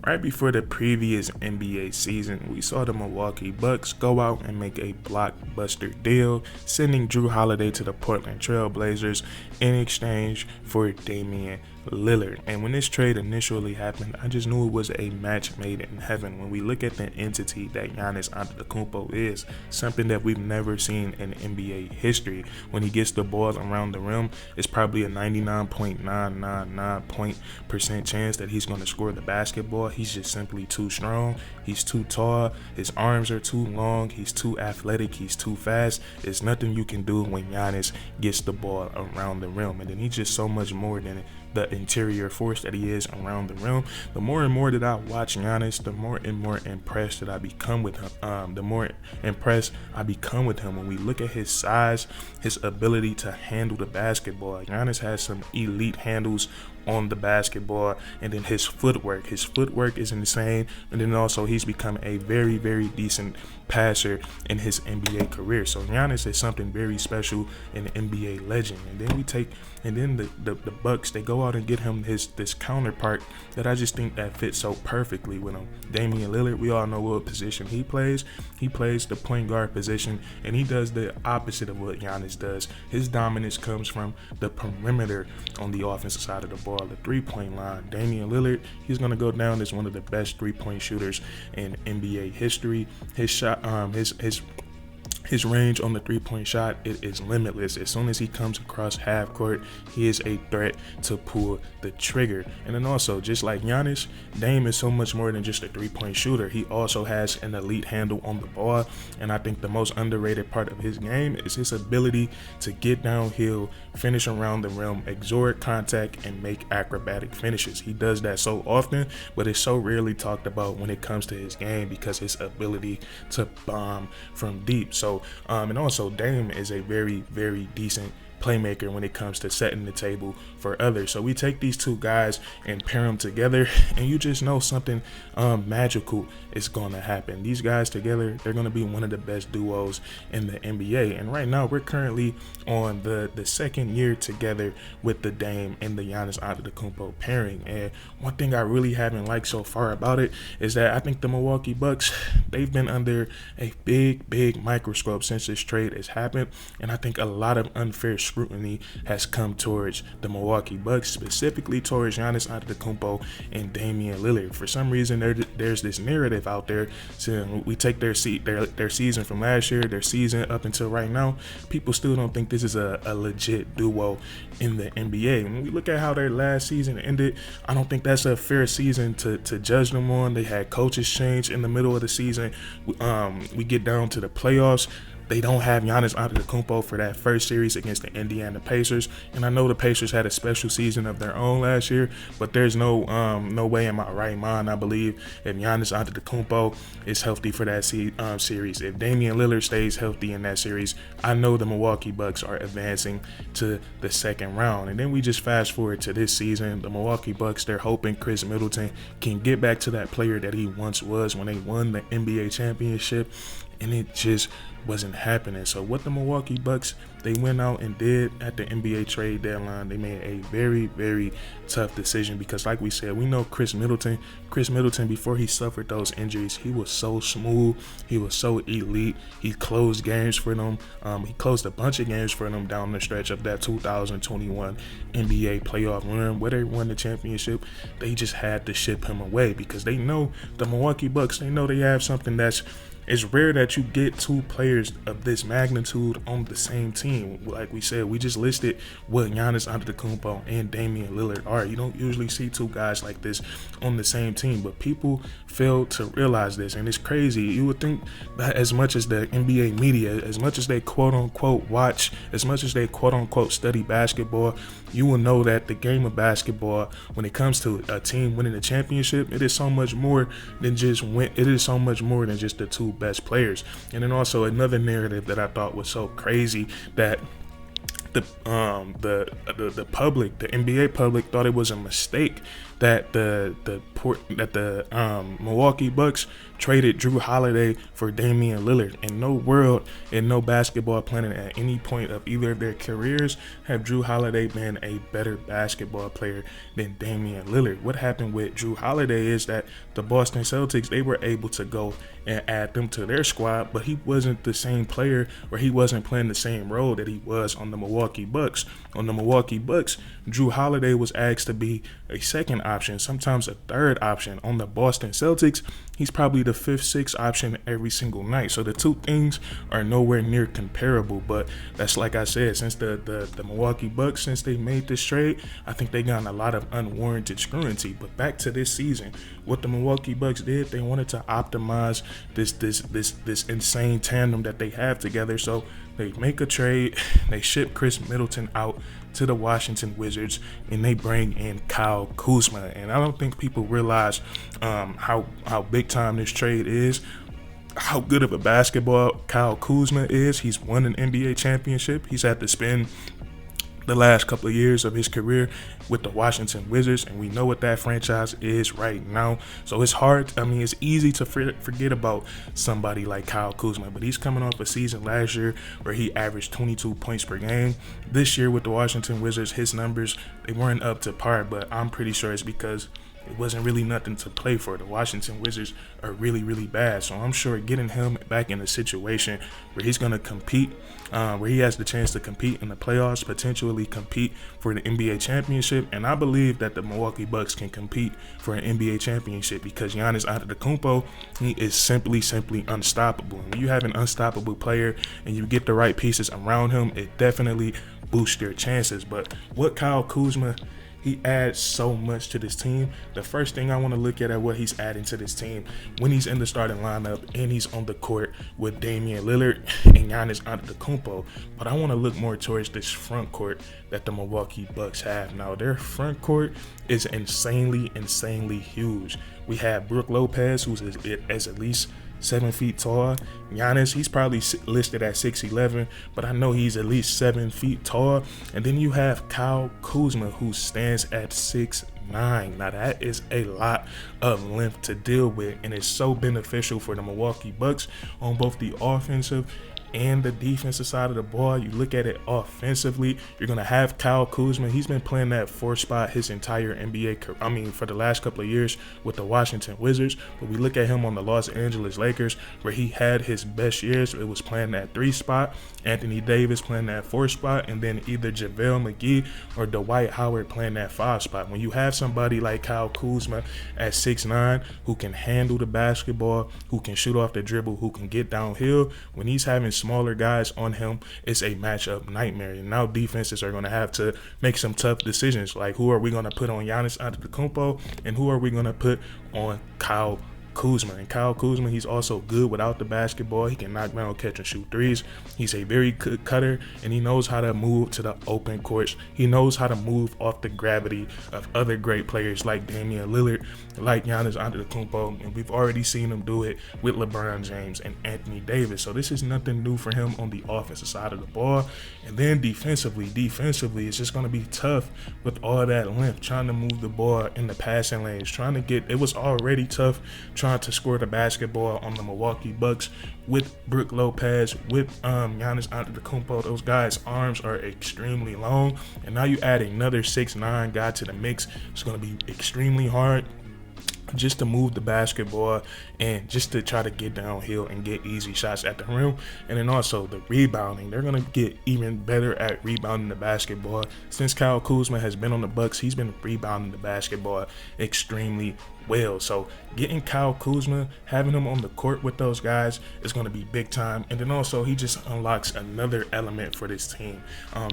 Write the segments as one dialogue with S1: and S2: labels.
S1: Right before the previous NBA season, we saw the Milwaukee Bucks go out and make a blockbuster deal, sending Drew Holiday to the Portland Trail Blazers in exchange for Damian Lillard. And when this trade initially happened, I just knew it was a match made in heaven. When we look at the entity that Giannis Antetokounmpo is, something that we've never seen in NBA history. When he gets the ball around the rim, it's probably a 99.999% chance that he's going to score the basketball. He's just simply too strong. He's too tall. His arms are too long. He's too athletic. He's too fast. There's nothing you can do when Giannis gets the ball around the rim. And then he's just so much more than the interior force that he is around the rim. The more and more that I watch Giannis, the more and more impressed that I become with him. The more impressed I become with him when we look at his size, his ability to handle the basketball. Giannis has some elite handles on the basketball, and then his footwork is insane. And then also he's become a very, very decent passer in his NBA career. So Giannis is something very special, an NBA legend. And then the Bucks, they go out and get him this counterpart that I just think that fits so perfectly with him. Damian Lillard, we all know what position he plays. He plays the point guard position, and he does the opposite of what Giannis does. His dominance comes from the perimeter on the offensive side of the ball, the three-point line. Damian Lillard, he's going to go down as one of the best three-point shooters in NBA history. His shot, his range on the three-point shot is limitless. As soon as he comes across half court, he is a threat to pull the trigger. And then also, just like Giannis, Dame is so much more than just a three-point shooter. He also has an elite handle on the ball. And I think the most underrated part of his game is his ability to get downhill, finish around the rim, exert contact, and make acrobatic finishes. He does that so often, but it's so rarely talked about when it comes to his game because his ability to bomb from deep. So and also Dame is a very, very decent playmaker when it comes to setting the table for others. So we take these two guys and pair them together, and you just know something magical is going to happen. These guys together, they're going to be one of the best duos in the NBA. And right now, we're currently on the second year together with the Dame and the Giannis Antetokounmpo pairing. And one thing I really haven't liked so far about it is that I think the Milwaukee Bucks, they've been under a big microscope since this trade has happened. And I think a lot of unfair scrutiny has come towards the Milwaukee Bucks, specifically towards Giannis Antetokounmpo and Damian Lillard. For some reason, there's this narrative out there saying we take their season from last year, their season up until right now, people still don't think this is a legit duo in the NBA. When we look at how their last season ended, I don't think that's a fair season to judge them on. They had coaches change in the middle of the season. We get down to the playoffs. They don't have Giannis Antetokounmpo for that first series against the Indiana Pacers, and I know the Pacers had a special season of their own last year, but there's no way in my right mind, I believe, if Giannis Antetokounmpo is healthy for that series. If Damian Lillard stays healthy in that series, I know the Milwaukee Bucks are advancing to the second round. And then we just fast forward to this season. The Milwaukee Bucks, they're hoping Chris Middleton can get back to that player that he once was when they won the NBA championship, and it just wasn't happening. So what the Milwaukee Bucks, they went out and did at the NBA trade deadline, they made a very, very tough decision because, like we said, we know Chris Middleton, before he suffered those injuries, he was so smooth, he was so elite. He closed games for them. He closed a bunch of games for them down the stretch of that 2021 NBA playoff run where they won the championship. They just had to ship him away because they know the Milwaukee Bucks, they know they have something that's, it's rare that you get two players of this magnitude on the same team. Like we said, we just listed what Giannis Antetokounmpo and Damian Lillard are. You don't usually see two guys like this on the same team, but people fail to realize this, and it's crazy. You would think that as much as the NBA media, as much as they quote-unquote watch, as much as they quote-unquote study basketball, you will know that the game of basketball, when it comes to a team winning a championship, it is so much more than just the two best players. And then also another narrative that I thought was so crazy that the public, the NBA public, thought it was a mistake that the Milwaukee Bucks traded Drew Holiday for Damian Lillard. In no world, in no basketball planet at any point of either of their careers have Drew Holiday been a better basketball player than Damian Lillard. What happened with Drew Holiday is that the Boston Celtics, they were able to go and add them to their squad, but he wasn't the same player, or he wasn't playing the same role that he was on the Milwaukee Bucks. On the Milwaukee Bucks, Drew Holiday was asked to be a second option, sometimes a third option. On the Boston Celtics, he's probably the fifth, sixth option every single night. So the two things are nowhere near comparable. But that's, like I said, since the Milwaukee Bucks, since they made this trade, I think they got a lot of unwarranted scrutiny. But back to this season, what the Milwaukee Bucks did, they wanted to optimize this insane tandem that they have together. So they make a trade, they ship Chris Middleton out to the Washington Wizards, and they bring in Kyle Kuzma. And I don't think people realize how big time this trade is, how good of a basketball Kyle Kuzma is. He's won an NBA championship. He's had to spend the last couple of years of his career with the Washington Wizards, and we know what that franchise is right now. So it's hard, it's easy to forget about somebody like Kyle Kuzma, but he's coming off a season last year where he averaged 22 points per game. This year with the Washington Wizards, his numbers, they weren't up to par, but I'm pretty sure it's because it wasn't really nothing to play for. The Washington Wizards are really, really bad. So I'm sure getting him back in a situation where he's going to compete, where he has the chance to compete in the playoffs, potentially compete for the NBA championship. And I believe that the Milwaukee Bucks can compete for an NBA championship because Giannis Antetokounmpo, he is simply unstoppable. When you have an unstoppable player and you get the right pieces around him, it definitely boosts your chances. But what Kyle Kuzma, he adds so much to this team. The first thing I want to look at what he's adding to this team when he's in the starting lineup and he's on the court with Damian Lillard and Giannis Antetokounmpo. But I want to look more towards this front court that the Milwaukee Bucks have. Now, their front court is insanely huge. We have Brook Lopez, who's at least 7 feet tall. Giannis, he's probably listed at 6'11", but I know he's at least 7 feet tall. And then you have Kyle Kuzma, who stands at 6'9". Now that is a lot of length to deal with, and it's so beneficial for the Milwaukee Bucks on both the offensive and the defensive side of the ball. You look at it offensively, you're going to have Kyle Kuzma. He's been playing that 4 spot his entire NBA career, for the last couple of years with the Washington Wizards. But we look at him on the Los Angeles Lakers, where he had his best years. It was playing that 3 spot, Anthony Davis playing that 4 spot, and then either JaVale McGee or Dwight Howard playing that 5 spot. When you have somebody like Kyle Kuzma at 6'9", who can handle the basketball, who can shoot off the dribble, who can get downhill, when he's having smaller guys on him, it's a matchup nightmare. And now defenses are going to have to make some tough decisions, like who are we going to put on Giannis Antetokounmpo and who are we going to put on Kyle Kuzma. And Kyle Kuzma, he's also good without the basketball. He can knock down, catch and shoot threes. He's a very good cutter, and he knows how to move to the open courts. He knows how to move off the gravity of other great players like Damian Lillard, like Giannis Antetokounmpo, and we've already seen him do it with LeBron James and Anthony Davis. So this is nothing new for him on the offensive side of the ball. And then defensively, it's just going to be tough with all that length, trying to move the ball in the passing lanes, it was already tough trying to score the basketball on the Milwaukee Bucks with Brook Lopez, with Giannis Antetokounmpo. Those guys' arms are extremely long, and now you add another 6'9" guy to the mix. It's going to be extremely hard just to move the basketball and just to try to get downhill and get easy shots at the rim. And then also the rebounding. They're going to get even better at rebounding the basketball. Since Kyle Kuzma has been on the Bucks, he's been rebounding the basketball extremely well. So getting Kyle Kuzma, having him on the court with those guys is going to be big time. And then also he just unlocks another element for this team.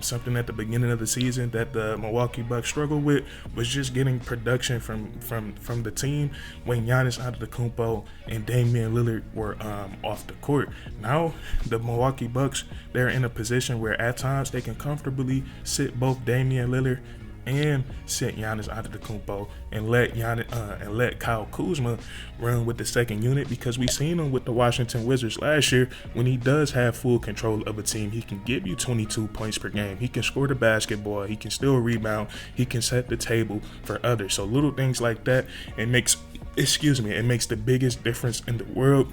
S1: Something at the beginning of the season that the Milwaukee Bucks struggled with was just getting production from the team when Giannis Antetokounmpo and Damian Lillard were off the court. Now the Milwaukee Bucks, they're in a position where at times they can comfortably sit both Damian Lillard and sit Giannis Antetokounmpo and let Kyle Kuzma run with the second unit, because we seen him with the Washington Wizards last year. When he does have full control of a team, he can give you 22 points per game. He can score the basketball. He can still rebound. He can set the table for others. So little things like that, it makes the biggest difference in the world.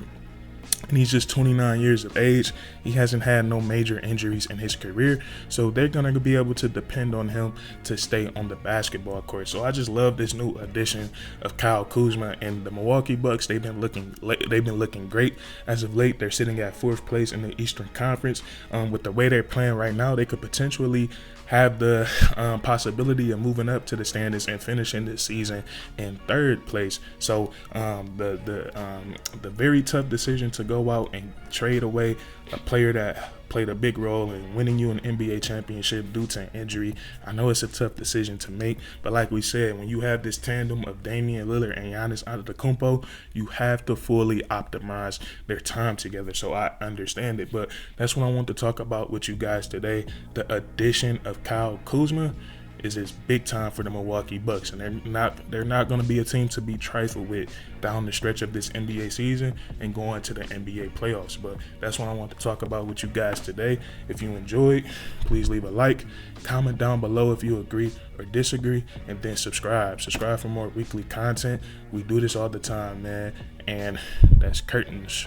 S1: And he's just 29 years of age. He hasn't had no major injuries in his career, so they're gonna be able to depend on him to stay on the basketball court. So I just love this new addition of Kyle Kuzma, and the Milwaukee Bucks. They've been looking great as of late. They're sitting at 4th place in the Eastern Conference. With the way they're playing right now, they could potentially have the possibility of moving up to the standings and finishing this season in 3rd place. So the very tough decision to go out and trade away a player that played a big role in winning you an NBA championship due to injury, I know it's a tough decision to make, but like we said, when you have this tandem of Damian Lillard and Giannis Antetokounmpo, you have to fully optimize their time together. So I understand it, but that's what I want to talk about with you guys today. The addition of Kyle Kuzma is big time for the Milwaukee Bucks, and they're not going to be a team to be trifled with down the stretch of this NBA season and going to the NBA playoffs. But that's what I want to talk about with you guys today. If you enjoyed, please leave a like, comment down below if you agree or disagree, and then subscribe for more weekly content. We do this all the time, man, and that's curtains.